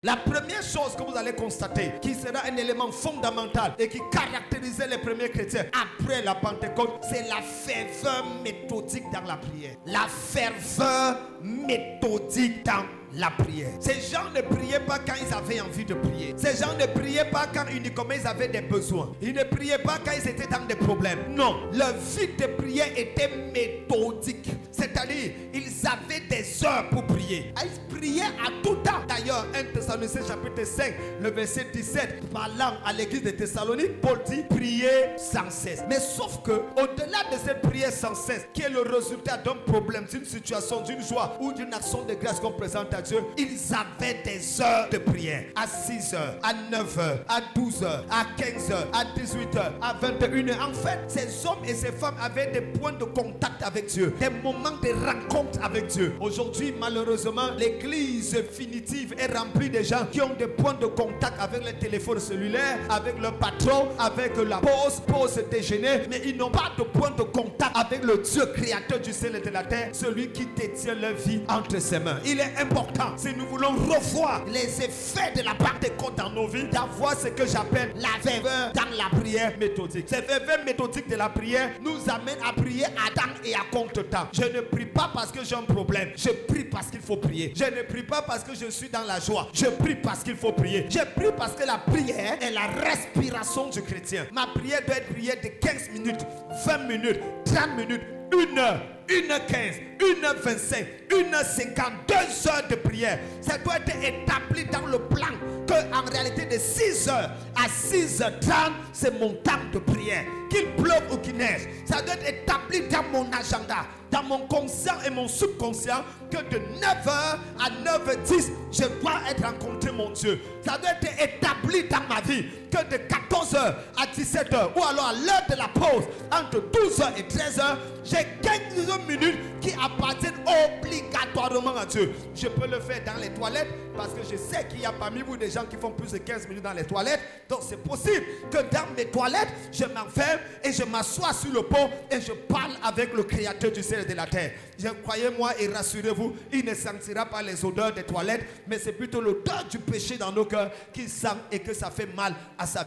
La première chose que vous allez constater, qui sera un élément fondamental et qui caractérisait les premiers chrétiens après la Pentecôte, c'est la ferveur méthodique dans la prière. La ferveur méthodique dans la prière. Ces gens ne priaient pas quand ils avaient envie de prier. Ces gens ne priaient pas quand uniquement ils avaient des besoins. Ils ne priaient pas quand ils étaient dans des problèmes. Non, leur vie de prière était méthodique. C'est-à-dire, ils avaient des heures pour prier. Ils priaient à tout temps. D'ailleurs, 1 Thessaloniciens chapitre 5, le verset 17, parlant à l'église de Thessalonique, Paul dit, priez sans cesse. Mais sauf que, au-delà de cette prière sans cesse, qui est le résultat d'un problème, d'une situation, d'une joie ou d'une action de grâce qu'on présente à Dieu, ils avaient des heures de prière. À 6 heures, à 9 heures, à 12 heures, à 15 heures, à 18 heures, à 21 heures. En fait, ces hommes et ces femmes avaient des points de contact avec Dieu, des moments de rencontre avec Dieu. Aujourd'hui, malheureusement, l'église finitive est remplie de gens qui ont des points de contact avec le téléphone cellulaire, avec leur patron, avec la pause déjeuner, mais ils n'ont pas de point de contact avec le Dieu créateur du ciel et de la terre, celui qui détient leur vie entre ses mains. Il est important, si nous voulons revoir les effets de la Pentecôte dans nos vies, d'avoir ce que j'appelle la ferveur dans la prière méthodique. Cette ferveur méthodique de la prière nous amène à prier à temps et à contre-temps. Je ne prie pas parce que j'ai un problème, je prie parce qu'il faut prier. Je ne prie pas parce que je suis dans la joie, je prie parce qu'il faut prier. Je prie parce que la prière est la respiration du chrétien. Ma prière doit être prière de 15 minutes, 20 minutes, 30 minutes, 1 heure, 1h15, 1h25, 1h50, 2 heures de prière. Ça doit être établi dans le plan que en réalité de 6h à 6h30, c'est mon temps de prière. Qu'il pleuve ou qu'il neige, ça doit être établi dans mon agenda, dans mon conscient et mon subconscient, que de 9h à 9h10, je dois être rencontré mon Dieu. Ça doit être établi dans ma vie, que de 14h à 17h, ou alors à l'heure de la pause, entre 12h et 13h, j'ai 15 minutes qui appartiennent obligatoirement à Dieu. Je peux le faire dans les toilettes, parce que je sais qu'il y a parmi vous des gens qui font plus de 15 minutes dans les toilettes. Donc c'est possible que dans mes toilettes, je m'enferme et je m'assois sur le pont et je parle avec le créateur du ciel et de la terre. Croyez-moi et rassurez-vous, il ne sentira pas les odeurs des toilettes, mais c'est plutôt l'odeur du péché dans nos cœurs qui sent et que ça fait mal à sa vie.